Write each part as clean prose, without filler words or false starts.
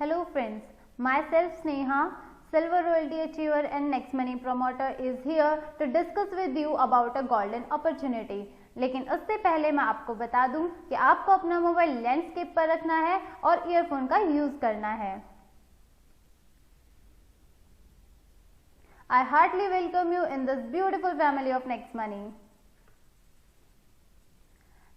Hello friends, myself Sneha, Silver Royalty Achiever and Next Money Promoter is here to discuss with you about a golden opportunity. लेकिन उससे पहले मैं आपको बता दूं कि आपको अपना मोबाइल लैंडस्केप पर रखना है और ईयरफोन का यूज करना है। I heartily welcome you in this beautiful family of Next Money.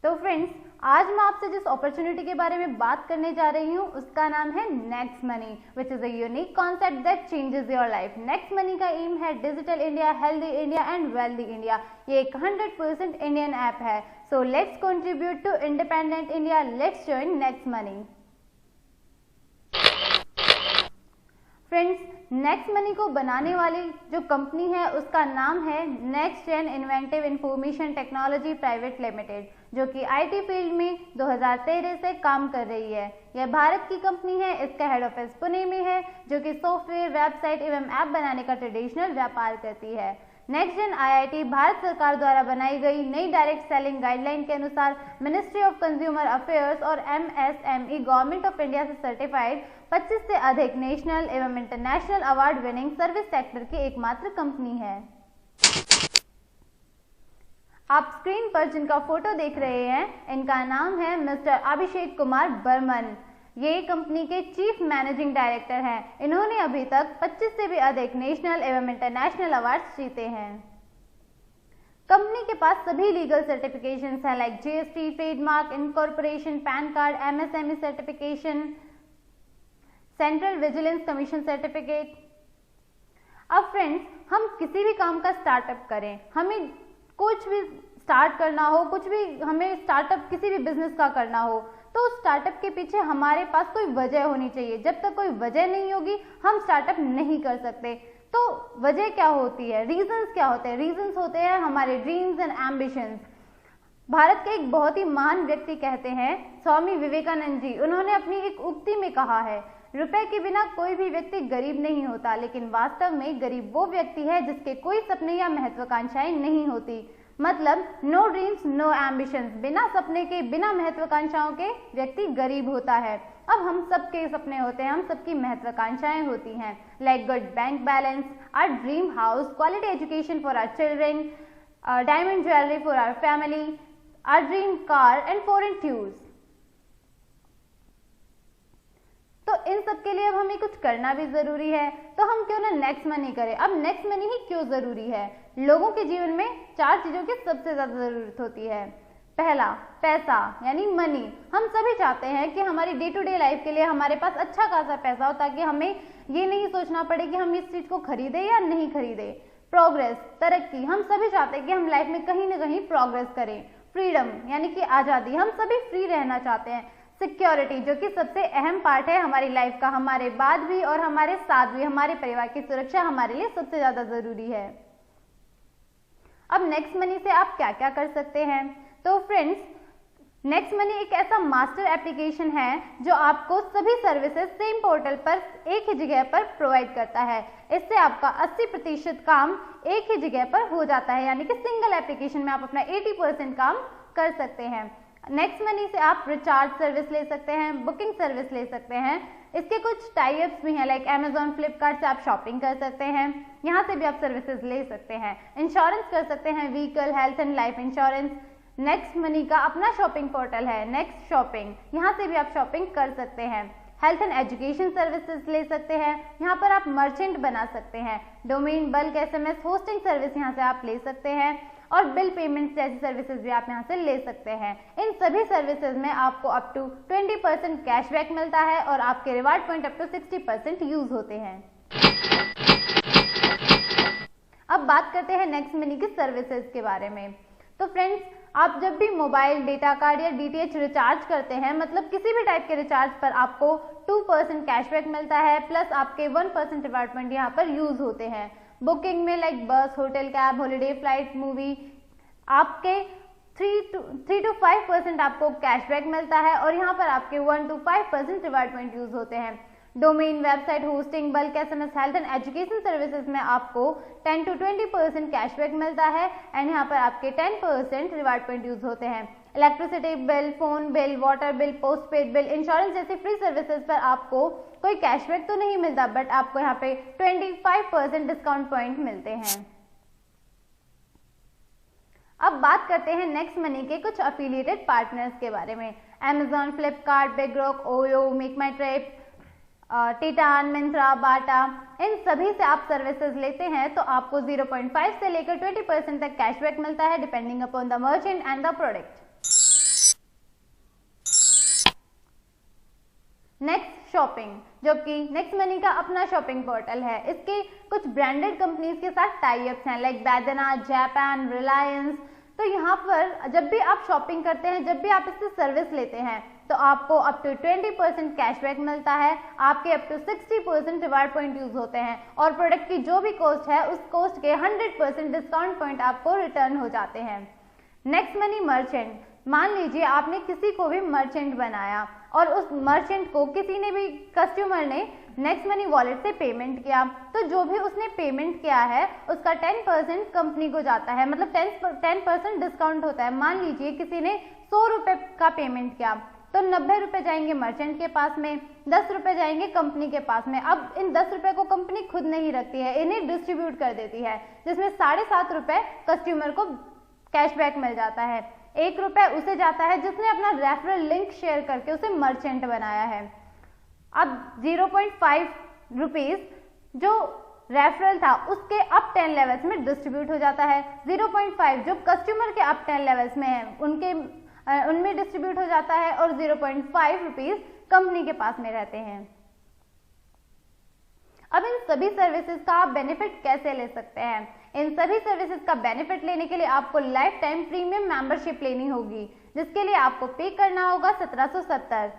तो फ्रेंड्स, आज मैं आपसे जिस अपॉर्चुनिटी के बारे में बात करने जा रही हूँ उसका नाम है Next Money, which is a unique concept that changes your life. Next Money का एम है digital India, healthy India and wealthy India. ये एक 100% इंडियन ऐप है। So let's contribute to independent India, let's join Next Money. Friends, Next Money को बनाने वाली जो company है उसका नाम है Next Gen Inventive Information Technology Private Limited, जो कि आईटी फील्ड में 2013 से काम कर रही है। यह भारत की कंपनी है। इसका हेड ऑफिस पुणे में है, जो कि सॉफ्टवेयर, वेबसाइट एवं ऐप बनाने का ट्रेडिशनल व्यापार करती है। नेक्स्ट जेन आईआईटी भारत सरकार द्वारा बनाई गई नई डायरेक्ट सेलिंग गाइडलाइन के अनुसार मिनिस्ट्री ऑफ कंज्यूमर अफेयर्स और एमएसएमई गवर्नमेंट ऑफ इंडिया से सर्टिफाइड 25 से अधिक नेशनल एवं international award winning service sector की एकमात्र कंपनी है। आप स्क्रीन पर जिनका फोटो देख रहे हैं, इनका नाम है मिस्टर अभिषेक कुमार बर्मन। ये कंपनी के चीफ मैनेजिंग डायरेक्टर हैं। इन्होंने अभी तक 25 से भी अधिक नेशनल एवं इंटरनेशनल अवार्ड्स जीते हैं। कंपनी के पास सभी लीगल सर्टिफिकेशंस हैं, like GST, trademark, incorporation, pan card, MSME certification, central vigilance commission certificate. अब फ्रेंड्स, हम किसी भी काम का स्टार्टअप करें, हमें कुछ भी स्टार्ट करना हो, कुछ भी हमें स्टार्टअप किसी भी बिजनेस का करना हो, तो स्टार्टअप के पीछे हमारे पास कोई वजह होनी चाहिए। जब तक कोई वजह नहीं होगी हम स्टार्टअप नहीं कर सकते। तो वजह क्या होती है, रीजंस क्या होते हैं? रीजंस होते हैं हमारे ड्रीम्स एंड एम्बिशंस। भारत के एक बहुत ही महान व्यक्ति कहते हैं, स्वामी विवेकानंद जी, उन्होंने अपनी एक उक्ति में कहा है, रुपए के बिना कोई भी व्यक्ति गरीब नहीं होता, लेकिन वास्तव में गरीब वो व्यक्ति है जिसके कोई सपने या महत्वाकांक्षाएं नहीं होती। मतलब नो ड्रीम्स नो एम्बिशंस, बिना सपने के, बिना महत्वाकांक्षाओं के व्यक्ति गरीब होता है। अब हम सबके सपने होते हैं, हम सबकी महत्वाकांक्षाएं होती हैं, like good bank balance, our dream house, quality education for our children, diamond jewellery for our family, our dream car and foreign tours. तो इन सब के लिए अब हमें कुछ करना भी जरूरी है, तो हम क्यों ना नेक्स्ट मनी करें। अब नेक्स्ट मनी ही क्यों जरूरी है? लोगों के जीवन में 4 चीजों की सबसे ज्यादा जरूरत होती है। पहला, पैसा यानी मनी। हम सभी चाहते हैं कि हमारी डे टू डे लाइफ के लिए हमारे पास अच्छा खासा पैसा हो, ताकि हमें ये नहीं सोचना पड़े कि हम इस चीज को खरीदे या नहीं खरीदे। प्रोग्रेस, तरक्की, हम सभी चाहते हैं कि हम लाइफ में कहीं ना कहीं प्रोग्रेस करें। फ्रीडम यानी कि आजादी, हम सभी फ्री रहना चाहते हैं। सिक्योरिटी, जो कि सबसे अहम पार्ट है हमारी लाइफ का, हमारे बाद भी और हमारे साथ भी, हमारे परिवार की सुरक्षा हमारे लिए सबसे ज्यादा जरूरी है। अब नेक्स्ट मनी से आप क्या क्या कर सकते हैं? तो फ्रेंड्स, नेक्स्ट मनी एक ऐसा मास्टर एप्लीकेशन है जो आपको सभी सर्विसेज सेम पोर्टल पर एक ही जगह पर प्रोवाइड करता है। इससे आपका 80% काम एक ही जगह पर हो जाता है, यानी कि सिंगल एप्लीकेशन में आप अपना 80% काम कर सकते हैं। नेक्स्ट मनी से आप रिचार्ज सर्विस ले सकते हैं, बुकिंग सर्विस ले सकते हैं। इसके कुछ टाइप्स भी हैं, लाइक अमेजॉन, फ्लिपकार्ट से आप शॉपिंग कर सकते हैं, यहाँ से भी आप सर्विसेज ले सकते हैं। इंश्योरेंस कर सकते हैं, vehicle, health and life insurance. Next Money का अपना शॉपिंग पोर्टल है नेक्स्ट शॉपिंग, यहाँ से भी आप शॉपिंग कर सकते हैं। हेल्थ एंड एजुकेशन सर्विसेज ले सकते हैं, यहाँ पर आप मर्चेंट बना सकते हैं। Domain, bulk, SMS, hosting service यहाँ से आप ले सकते हैं, और बिल पेमेंट्स जैसी सर्विसेज भी आप यहाँ से ले सकते हैं। इन सभी सर्विसेज में आपको अप टू 20% कैशबैक मिलता है और आपके reward point up to 60% use होते हैं। अब बात करते हैं नेक्स्ट मनी की सर्विसेज के बारे में। तो फ्रेंड्स, आप जब भी मोबाइल, डेटा कार्ड या डीटीएच रिचार्ज करते हैं, मतलब किसी भी टाइप के रिचार्ज पर आपको 2% कैशबैक मिलता है, प्लस आपके 1% रिवार्ड पॉइंट यहाँ पर यूज होते हैं। बुकिंग में लाइक बस, hotel, cab, holiday, flight, movie, आपके 3 to 5% आपको कैशबैक मिलता है, और यहाँ पर आपके 1 to 5% रिवार्ड पॉइंट यूज होते हैं। Domain, website, hosting, bulk, SMS, health and education services में आपको 10 to 20% कैशबैक मिलता है, एंड यहाँ पर आपके 10% रिवार्ड पॉइंट यूज होते हैं। Electricity bill, phone bill, water bill, postpaid bill, insurance जैसी फ्री सर्विसेज पर आपको कोई कैशबैक तो नहीं मिलता, बट आपको यहाँ पे 25% डिस्काउंट पॉइंट मिलते हैं। अब बात करते हैं नेक्स्ट मनी के कुछ अफिलिएटेड पार्टनर्स के बारे में। Amazon, फ्लिपकार्ट, बिगरॉक, ओयो, मेक माई ट्रिप, टिटान, मिंत्रा, बाटा, इन सभी से आप सर्विसेज लेते हैं तो आपको 0.5 से लेकर 20% तक कैशबैक मिलता है depending upon the merchant and the product. Next shopping, जो कि नेक्स्ट मनी का अपना शॉपिंग पोर्टल है। इसके कुछ ब्रांडेड कंपनीज के साथ टाई अप्स हैं लाइक बैदना, जापान, रिलायंस। तो यहाँ पर जब भी आप शॉपिंग करते हैं, जब भी आप इससे सर्विस लेते हैं तो आपको अप टू 20% कैशबैक मिलता है, आपके up to 60% reward point use होते हैं और प्रोडक्ट की जो भी कॉस्ट है उस कॉस्ट के 100% डिस्काउंट पॉइंट आपको रिटर्न हो जाते हैं। नेक्स्ट मनी मर्चेंट, मान लीजिए आपने किसी को भी मर्चेंट बनाया और उस मर्चेंट को किसी ने भी कस्टमर ने नेक्स्ट मनी वॉलेट से पेमेंट किया, तो जो भी उसने पेमेंट किया है उसका 10% कंपनी को जाता है, मतलब 10% डिस्काउंट होता है। मान लीजिए किसी ने 100 रुपए का पेमेंट किया तो 90 रुपए जाएंगे मर्चेंट के पास में, 10 रुपए जाएंगे कंपनी के पास में। अब इन 10 रुपए को कंपनी खुद नहीं रखती है, इन्हें डिस्ट्रीब्यूट कर देती है, जिसमें 7.5 रुपए कस्टमर को कैशबैक मिल जाता है। 1 रुपए उसे जाता है जिसने अपना रेफरल लिंक शेयर करके उसे मर्चेंट बनाया है। अब 0.5 रुपीज जो रेफरल था उसके अप 10 लेवल्स में डिस्ट्रीब्यूट हो जाता है। 0.5 जो कस्टमर के अप 10 लेवल्स में है उनमें डिस्ट्रीब्यूट हो जाता है और 0.5 रुपीज कंपनी के पास में रहते हैं। अब इन सभी सर्विसेज का आप बेनिफिट कैसे ले सकते हैं? इन सभी सर्विसेज का बेनिफिट लेने के लिए आपको लाइफ टाइम प्रीमियम मेंबरशिप लेनी होगी, जिसके लिए आपको पे करना होगा 1770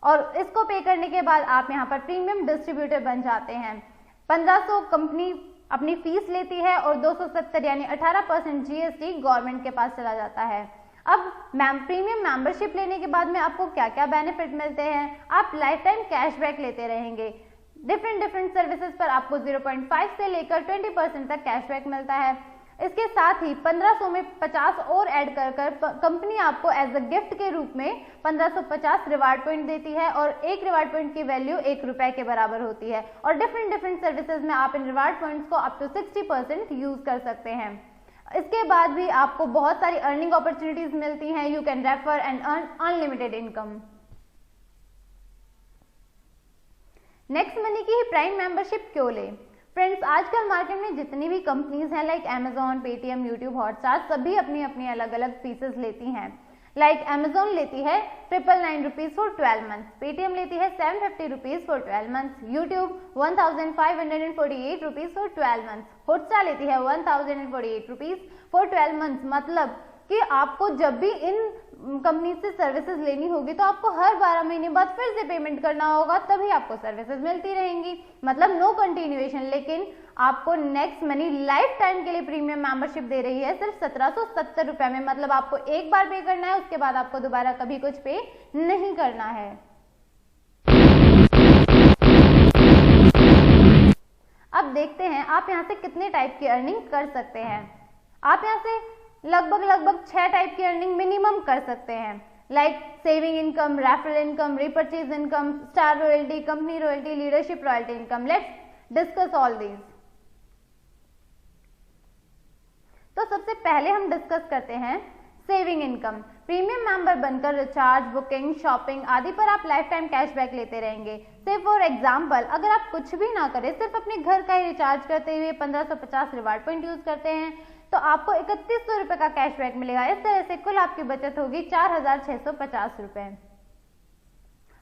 और इसको पे करने के बाद आप यहाँ पर प्रीमियम डिस्ट्रीब्यूटर बन जाते हैं। 1500 कंपनी अपनी फीस लेती है और 270 यानी 18% GST गवर्नमेंट के पास चला जाता है। अब प्रीमियम मेंबरशिप लेने के बाद में आपको क्या क्या बेनिफिट मिलते हैं? आप लाइफ टाइम कैशबैक लेते रहेंगे। डिफरेंट सर्विसेज पर आपको 0.5 से लेकर 20% तक कैशबैक मिलता है। इसके साथ ही 1500 में 50 और ऐड कर कंपनी आपको एज अ गिफ्ट के रूप में 1550 रिवार्ड पॉइंट देती है और एक रिवार्ड पॉइंट की वैल्यू 1 रुपए के बराबर होती है और डिफरेंट सर्विसेज में आप इन रिवार्ड पॉइंट्स को अप टू 60% यूज कर सकते हैं। इसके बाद भी आपको बहुत सारी अर्निंग अपॉर्चुनिटीज मिलती हैं। You can refer and earn unlimited income. Next money की ही प्राइम मेंबरशिप क्यों ले? फ्रेंड्स, आजकल मार्केट में जितनी भी कंपनीज हैं like Amazon, Paytm, YouTube, Hotstar, सभी अपनी अपनी अलग अलग फीसेस लेती हैं। लाइक Amazon लेती है 999 रुपीज फॉर 12 मंथ्स, पेटीएम लेती है 750 rupees for 12 months, YouTube 1548 rupees for 12 months, Hotstar लेती है 1048 रुपीज फॉर 12 मंथ्स। मतलब कि आपको जब भी इन कंपनी से सर्विसेज लेनी होगी तो आपको हर 12 महीने बाद फिर से पेमेंट करना होगा, तभी आपको सर्विसेज मिलती रहेंगी। मतलब नो कंटिन्यूएशन। लेकिन आपको नेक्स्ट मनी लाइफ टाइम के लिए प्रीमियम मेंबरशिप दे रही है सिर्फ 1770 रुपए में। मतलब आपको एक बार पे करना है, उसके बाद आपको दोबारा कभी कुछ पे नहीं करना है। अब देखते हैं आप यहाँ से कितने टाइप की अर्निंग कर सकते हैं। आप यहाँ से लगभग 6 टाइप की अर्निंग मिनिमम कर सकते हैं, like saving income, referral income, repurchase income, star royalty, company royalty, leadership royalty income. Let's discuss all these. तो सबसे पहले हम डिस्कस करते हैं सेविंग इनकम। प्रीमियम मेंबर बनकर रिचार्ज, बुकिंग, शॉपिंग आदि पर आप लाइफ टाइम कैशबैक लेते रहेंगे। से फॉर एग्जांपल, अगर आप कुछ भी ना करें, सिर्फ अपने घर का ही रिचार्ज करते हुए 1550 रिवार्ड पॉइंट यूज करते हैं तो आपको 3100 रुपए का कैशबैक मिलेगा। इस तरह से कुल आपकी बचत होगी 4650 रुपए।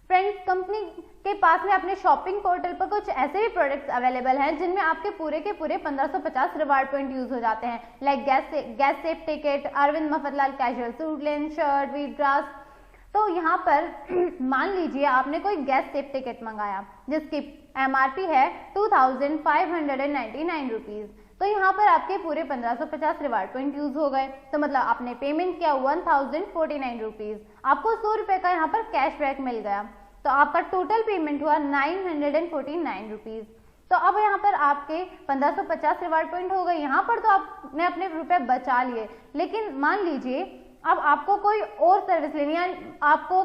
फ्रेंड्स, कंपनी के पास में अपने शॉपिंग पोर्टल पर कुछ ऐसे भी प्रोडक्ट्स अवेलेबल हैं जिनमें आपके पूरे के पूरे 1550 रिवार्ड पॉइंट यूज हो जाते हैं, like gas safe ticket, Arvind Mafatlal casual suit length, shirt, wheat grass. तो यहाँ पर मान लीजिए आपने कोई गैस सेफ टिकट मंगाया जिसकी MRP है 2599 रुपीज, तो यहाँ पर आपके पूरे 1550 रिवार्ड पॉइंट यूज हो गए। तो मतलब आपने पेमेंट किया 1049 रुपीज, आपको 100 रुपए का यहाँ पर कैशबैक मिल गया, तो आपका टोटल पेमेंट हुआ 949 रुपीज। तो अब यहाँ पर आपके 1550 रिवार्ड पॉइंट हो गए। यहाँ पर तो आपने अपने रुपए बचा लिए, लेकिन मान लीजिए अब आपको कोई और सर्विस लेनी है, आपको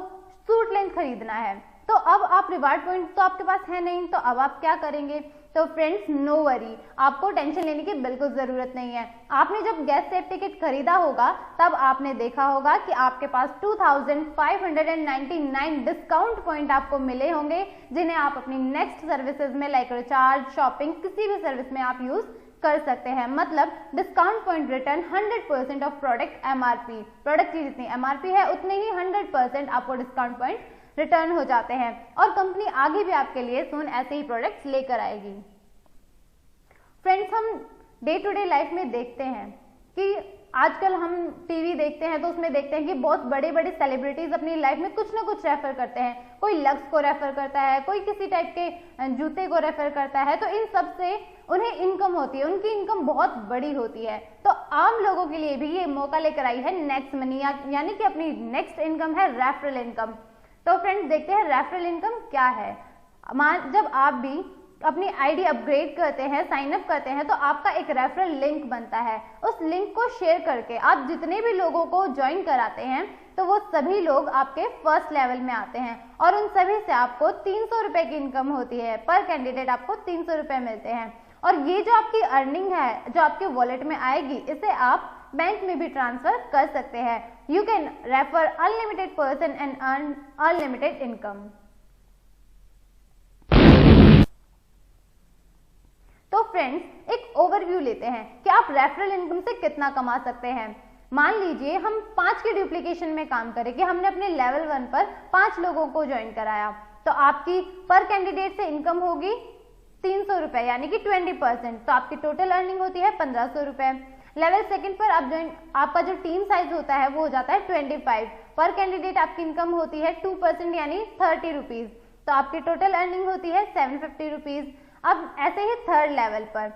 सूट लेंथ खरीदना है, तो अब आप रिवार्ड पॉइंट तो आपके पास है नहीं, तो अब आप क्या करेंगे? तो फ्रेंड्स नो वरी, आपको टेंशन लेने की बिल्कुल जरूरत नहीं है। आपने जब गेस्ट सेफ टिकट खरीदा होगा तब आपने देखा होगा कि आपके पास 2599 डिस्काउंट पॉइंट आपको मिले होंगे, जिन्हें आप अपनी नेक्स्ट सर्विसेज में लाइक रिचार्ज, शॉपिंग, किसी भी सर्विस में आप यूज कर सकते हैं। मतलब discount point return 100% of product MRP, product की जितनी एमआरपी है उतने ही 100% आपको डिस्काउंट पॉइंट रिटर्न हो जाते हैं, और कंपनी आगे भी आपके लिए सून ऐसे ही प्रोडक्ट्स लेकर आएगी। फ्रेंड्स, हम डे टू डे लाइफ में देखते हैं कि आजकल हम टीवी देखते हैं तो उसमें देखते हैं कि बहुत बड़े बड़े सेलिब्रिटीज अपनी लाइफ में कुछ ना कुछ रेफर करते हैं। कोई लक्स को रेफर करता है, कोई किसी टाइप के जूते को रेफर करता है, तो इन सब से उन्हें इनकम होती है, उनकी इनकम बहुत बड़ी होती है। तो आम लोगों के लिए भी ये मौका लेकर आई है नेक्स्ट मनी, यानी कि अपनी नेक्स्ट इनकम है रेफरल इनकम। तो फ्रेंड्स, देखते हैं रेफरल इनकम क्या है। जब आप भी अपनी आईडी अपग्रेड करते हैं, साइन अप करते हैं, तो आपका एक रेफरल लिंक बनता है। उस लिंक को शेयर करके आप जितने भी लोगों को ज्वाइन कराते हैं तो वो सभी लोग आपके फर्स्ट लेवल में आते हैं, और उन सभी से आपको 300 रुपए की इनकम होती है। पर कैंडिडेट आपको 300 रुपए मिलते हैं, और ये जो आपकी अर्निंग है जो आपके वॉलेट में आएगी, इसे आप बैंक में भी ट्रांसफर कर सकते हैं। You can refer unlimited person and earn unlimited income. तो फ्रेंड्स, एक ओवरव्यू लेते हैं कि आप रेफरल इनकम से कितना कमा सकते हैं। मान लीजिए हम 5 की डुप्लीकेशन में काम करें कि हमने अपने लेवल 1 पर 5 लोगों को ज्वाइन कराया, तो आपकी पर कैंडिडेट से इनकम होगी 300 रुपए, यानी कि 20%। तो आपकी टोटल अर्निंग होती है 1500 रुपए। लेवल 2 पर आप ज्वाइन, आपका जो टीम साइज होता है वो हो जाता है 25। पर कैंडिडेट आपकी इनकम होती है 2%, यानी 30 रुपीज। तो आपकी टोटल अर्निंग होती है 750 रुपीज। अब ऐसे ही थर्ड लेवल पर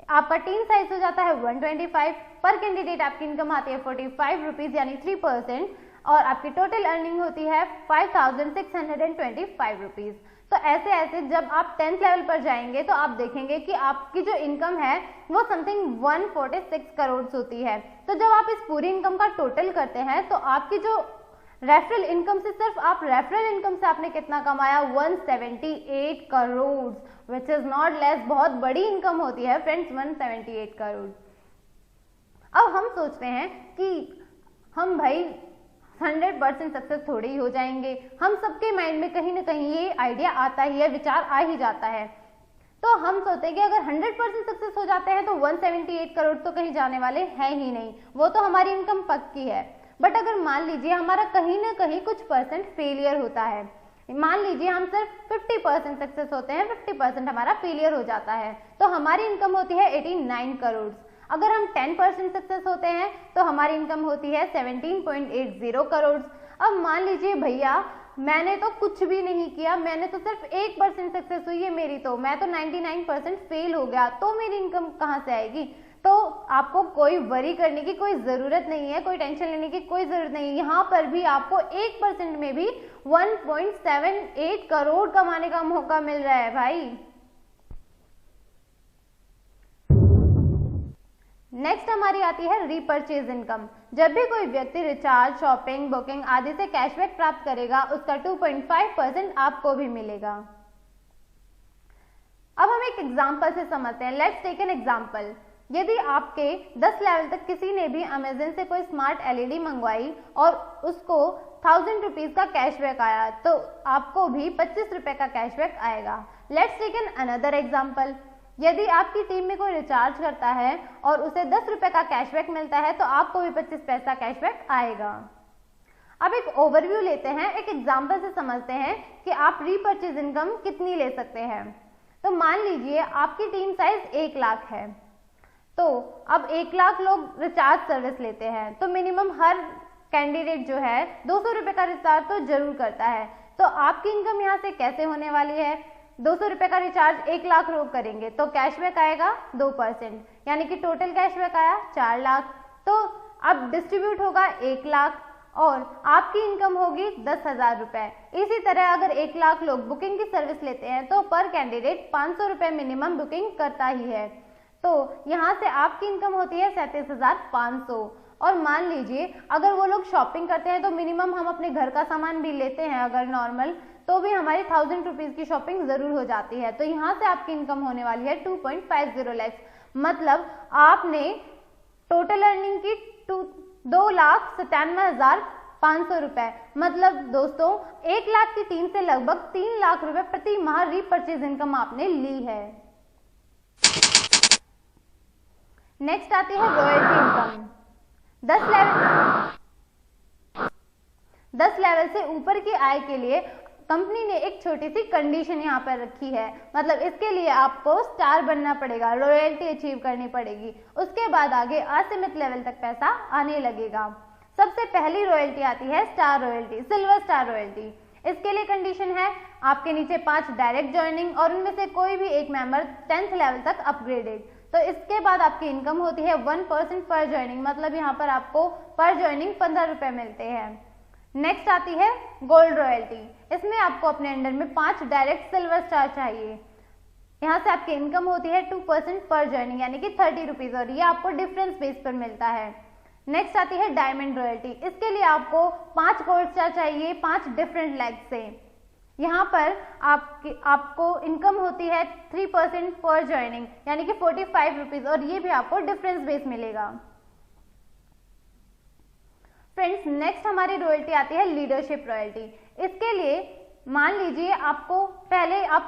आपका टीम साइज हो जाता है 125। पर कैंडिडेट आपकी इनकम आती है 45 रुपीज, यानी 3%, और आपकी टोटल अर्निंग होती है 5625 रुपीज। तो ऐसे ऐसे जब आप 10th लेवल पर जाएंगे तो आप देखेंगे कि आपकी जो इनकम है वो समथिंग 146 करोड़ होती है। तो जब आप इस पूरी इनकम का टोटल करते हैं तो आपकी जो रेफरल इनकम से, सिर्फ आप रेफरल इनकम से आपने कितना कमाया? 178 crore, which is not less. बहुत बड़ी इनकम होती है फ्रेंड्स, 178 करोड़। अब हम सोचते हैं कि हम भाई 100% सक्सेस थोड़ी ही हो जाएंगे। हम सबके माइंड में कहीं ना कहीं ये आइडिया आता ही है, विचार आ ही जाता है। तो हम सोचते हैं कि अगर 100% सक्सेस हो जाते हैं तो 178 करोड़ तो कहीं जाने वाले हैं ही नहीं, वो तो हमारी इनकम पक्की है। बट अगर मान लीजिए हमारा कहीं ना कहीं कुछ परसेंट फेलियर होता है, मान लीजिए हम सिर्फ 50% सक्सेस होते हैं, 50% हमारा फेलियर हो जाता है, तो हमारी इनकम होती है 89 करोड़। अगर हम 10% सक्सेस होते हैं तो हमारी इनकम होती है 17.80 करोड़। अब मान लीजिए भैया मैंने तो कुछ भी नहीं किया, मैंने तो सिर्फ 1% सक्सेस हुई है मेरी, तो मैं तो 99% फेल हो गया, तो मेरी इनकम कहाँ से आएगी? तो आपको कोई वरी करने की कोई जरूरत नहीं है, कोई टेंशन लेने की कोई जरूरत नहीं है। यहाँ पर भी आपको 1% में भी 1.78 करोड़ कमाने का मौका मिल रहा है भाई। नेक्स्ट हमारी आती है रीपर्चेज इनकम। जब भी कोई व्यक्ति रिचार्ज, शॉपिंग, बुकिंग आदि से कैशबैक प्राप्त करेगा, उसका 2.5% आपको भी मिलेगा। अब हम एक एग्जांपल से समझते हैं। Let's take an example. यदि आपके 10 लेवल तक किसी ने भी अमेजन से कोई स्मार्ट एलईडी मंगवाई और उसको 1000 रुपीज का कैशबैक आया, तो आपको भी 25 रुपए का कैशबैक आएगा। Let's take an another example. यदि आपकी टीम में कोई रिचार्ज करता है और उसे 10 रुपए का कैशबैक मिलता है, तो आपको भी 25 पैसा कैशबैक आएगा। अब एक ओवरव्यू लेते हैं, एक एग्जांपल से समझते हैं कि आप रीपर्चेज इनकम कितनी ले सकते हैं। तो मान लीजिए आपकी टीम साइज 1 लाख है, तो अब 1 लाख लोग रिचार्ज सर्विस लेते हैं, तो मिनिमम हर कैंडिडेट जो है 200 रुपए का रिचार्ज तो जरूर करता है। तो आपकी इनकम यहाँ से कैसे होने वाली है? 200 रुपए का रिचार्ज 1 लाख लोग करेंगे तो कैशबैक आएगा 2%, यानी कि टोटल कैशबैक आया 4 लाख। तो अब डिस्ट्रीब्यूट होगा 1 लाख और आपकी इनकम होगी 10,000 रुपए। इसी तरह अगर 1 लाख लोग बुकिंग की सर्विस लेते हैं तो पर कैंडिडेट 500 रुपए मिनिमम बुकिंग करता ही है, तो यहाँ से आपकी इनकम होती है 37,500। और मान लीजिए अगर वो लोग शॉपिंग करते हैं तो मिनिमम हम अपने घर का सामान भी लेते हैं अगर नॉर्मल, तो भी हमारी 1000 रुपीज की शॉपिंग जरूर हो जाती है। तो यहाँ से आपकी इनकम होने वाली है 2.50 lakhs, मतलब आपने टोटल अर्निंग की 2,97,500 रुपए, मतलब दोस्तों 1 लाख की टीम से लगभग 3 लाख रुपए प्रति माह रीपरचेज इनकम आपने ली है। नेक्स्ट आती है रॉयल्टी इनकम। 10 लेवल से ऊपर की आय के लिए कंपनी ने एक छोटी सी कंडीशन यहाँ पर रखी है, मतलब इसके लिए आपको स्टार बनना पड़ेगा, रॉयल्टी अचीव करनी पड़ेगी, उसके बाद आगे असीमित लेवल तक पैसा आने लगेगा। सबसे पहली रॉयल्टी आती है star royalty, silver star royalty. इसके लिए कंडीशन है आपके नीचे 5 डायरेक्ट ज्वाइनिंग और उनमें से कोई भी एक मेंबर 10th लेवल तक अपग्रेडेड। तो इसके बाद आपकी इनकम होती है 1% पर ज्वाइनिंग, मतलब यहाँ पर आपको पर ज्वाइनिंग 15 रुपए मिलते हैं। नेक्स्ट आती है गोल्ड रॉयल्टी। इसमें आपको अपने अंडर में 5 डायरेक्ट सिल्वर स्टार चाहिए। यहाँ से आपकी इनकम होती है 2% पर ज्वाइनिंग, यानी कि 30 रुपीज, और ये आपको डिफरेंस बेस पर मिलता है। नेक्स्ट आती है डायमंड रॉयल्टी। इसके लिए आपको 5 गोल्ड स्टार चाहिए 5 डिफरेंट लेग से। यहाँ पर आपको इनकम होती है 3% पर ज्वाइनिंग, यानी कि 45 रुपीज, और ये भी आपको डिफरेंस बेस मिलेगा। फ्रेंड्स, नेक्स्ट हमारी रॉयल्टी आती है लीडरशिप रॉयल्टी। इसके लिए मान लीजिए आपको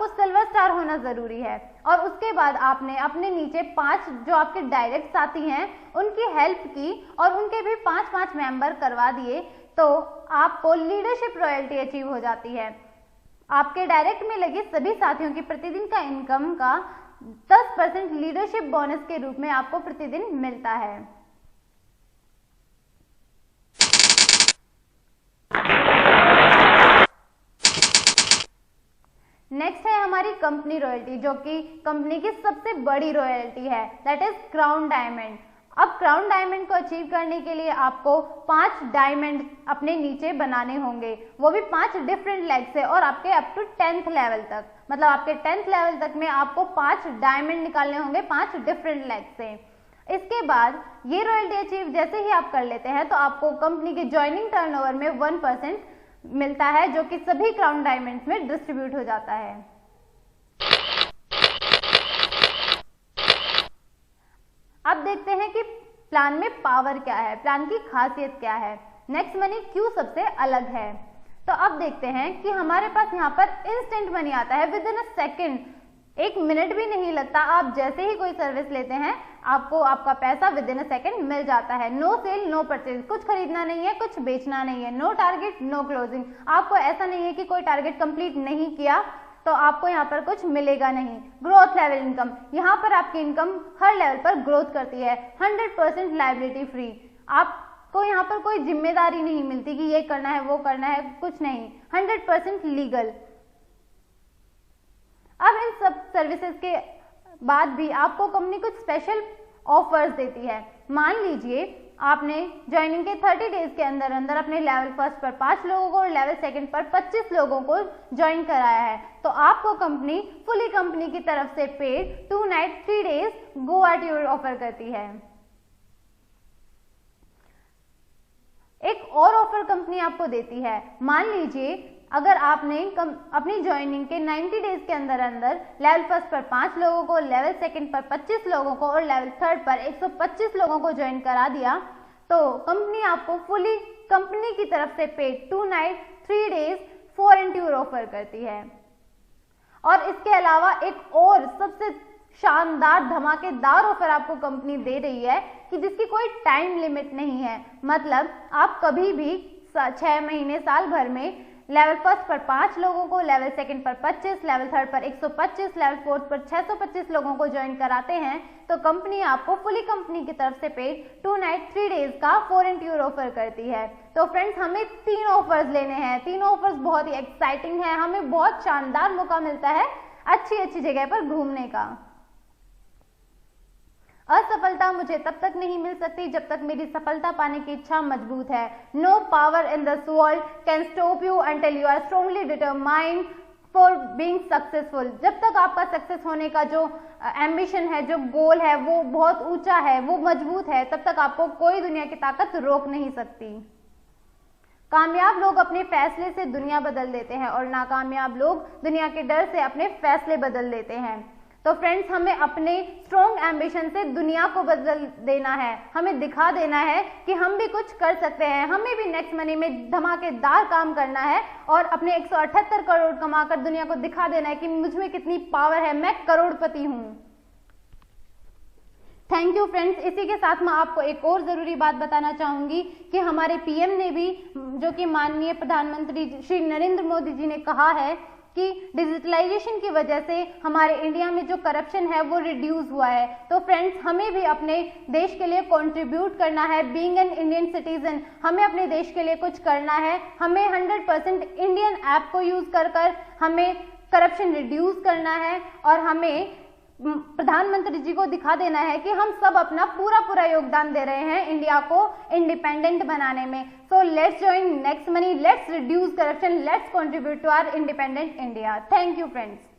सिल्वर स्टार होना जरूरी है और उसके बाद आपने अपने नीचे 5 जो आपके डायरेक्ट साथी हैं उनकी हेल्प की और उनके भी 5-5 मेंबर करवा दिए, तो आपको लीडरशिप रॉयल्टी अचीव हो जाती है। आपके डायरेक्ट में लगे सभी साथियों की प्रतिदिन का इनकम का 10% लीडरशिप बोनस के रूप में आपको प्रतिदिन मिलता है। नेक्स्ट है हमारी कंपनी रॉयल्टी, जो कि कंपनी की सबसे बड़ी रॉयल्टी है, दैट इज क्राउन डायमंड। अब क्राउन डायमंड को अचीव करने के लिए आपको 5 डायमंड अपने नीचे बनाने होंगे, वो भी 5 डिफरेंट लेग से, और आपके अप टू 10th लेवल तक, मतलब आपके 10th लेवल तक में आपको 5 डायमंड निकालने होंगे 5 डिफरेंट लेग से। इसके बाद ये रॉयल्टी अचीव जैसे ही आप कर लेते हैं तो आपको कंपनी के ज्वाइनिंग टर्नओवर में 1% मिलता है, जो कि सभी क्राउन डायमंड्स में डिस्ट्रीब्यूट हो जाता है। अब देखते हैं कि प्लान में पावर क्या है, प्लान की खासियत क्या है, नेक्स्ट मनी क्यों सबसे अलग है। तो अब देखते हैं कि हमारे पास यहाँ पर इंस्टेंट मनी आता है with in a second, 1 minute भी नहीं लगता। आप जैसे ही कोई सर्विस लेते हैं आपको आपका पैसा विद इन अ सेकेंड मिल जाता है। नो सेल नो परचेज, कुछ खरीदना नहीं है, कुछ बेचना नहीं है, नो टारगेट नो क्लोजिंग। आपको ऐसा नहीं है कि कोई टारगेट कंप्लीट नहीं किया तो आपको यहाँ पर कुछ मिलेगा नहीं। ग्रोथ लेवल इनकम, यहाँ पर आपकी इनकम हर लेवल पर ग्रोथ करती है। 100% लायबिलिटी फ्री, आपको यहाँ पर कोई जिम्मेदारी नहीं मिलती कि ये करना है वो करना है, कुछ नहीं, 100% लीगल। अब इन सब सर्विसेज के बाद भी आपको कंपनी कुछ स्पेशल ऑफर्स देती है। मान लीजिए आपने ज्वाइनिंग के 30 डेज के अंदर अंदर अपने लेवल फर्स्ट पर 5 लोगों को और लेवल सेकंड पर 25 लोगों को ज्वाइन कराया है, तो आपको कंपनी फुली कंपनी की तरफ से paid 2 night 3 days Goa tour offer करती है। एक और ऑफर कंपनी आपको देती है। मान लीजिए अगर आपने अपनी ज्वाइनिंग के 90 डेज के अंदर अंदर लेवल फर्स्ट पर 5 लोगों को, लेवल सेकंड पर 25 लोगों को और लेवल थर्ड पर 125 लोगों को ज्वाइन करा दिया, तो कंपनी आपको फुली कंपनी की तरफ से paid 2 night 3 days foreign tour offer करती है। और इसके अलावा एक और सबसे शानदार धमाकेदार ऑफर आपको कंपनी दे रही है कि जिसकी कोई टाइम लिमिट नहीं है, मतलब आप कभी भी 6 महीने साल भर में लेवल फर्स्ट पर 5 लोगों को, लेवल सेकंड पर 25, लेवल थर्ड पर 125, लेवल फोर्थ पर 625 लोगों को ज्वाइन कराते हैं, तो कंपनी आपको फुली कंपनी की तरफ से पेड 2 नाइट 3 डेज का फॉरेन टूर ऑफर करती है। तो फ्रेंड्स, हमें 3 ऑफर्स लेने हैं। 3 ऑफर्स बहुत ही एक्साइटिंग है, हमें बहुत शानदार मौका मिलता है अच्छी अच्छी जगह पर घूमने का। असफलता मुझे तब तक नहीं मिल सकती जब तक मेरी सफलता पाने की इच्छा मजबूत है। No power in this world can stop you until you are strongly determined for being successful. जब तक आपका सक्सेस होने का जो एम्बिशन है, जो गोल है, वो बहुत ऊंचा है, वो मजबूत है, तब तक आपको कोई दुनिया की ताकत रोक नहीं सकती। कामयाब लोग अपने फैसले से दुनिया बदल देते हैं और नाकामयाब लोग दुनिया के डर से अपने फैसले बदल देते हैं। तो फ्रेंड्स, हमें अपने स्ट्रॉन्ग एम्बिशन से दुनिया को बदल देना है, हमें दिखा देना है कि हम भी कुछ कर सकते हैं, हमें भी नेक्स्ट मनी में धमाकेदार काम करना है और अपने 178 करोड़ कमाकर दुनिया को दिखा देना है कि मुझ में कितनी पावर है, मैं करोड़पति हूं। Thank you friends. इसी के साथ मैं आपको एक और ज़रूरी बात बताना चाहूँगी कि हमारे पीएम ने भी, जो कि माननीय प्रधानमंत्री श्री नरेंद्र मोदी जी ने कहा है कि डिजिटलाइजेशन की वजह से हमारे इंडिया में जो करप्शन है वो रिड्यूस हुआ है। तो फ्रेंड्स, हमें भी अपने देश के लिए कंट्रीब्यूट करना है। बीइंग एन इंडियन सिटीजन, हमें अपने देश के लिए कुछ करना है। हमें 100% इंडियन ऐप को यूज़ कर हमें करप्शन रिड्यूस करना है और हमें प्रधानमंत्री जी को दिखा देना है कि हम सब अपना पूरा योगदान दे रहे हैं इंडिया को इंडिपेंडेंट बनाने में। So let's join Next Money, let's reduce corruption, let's contribute to our independent India. Thank you friends.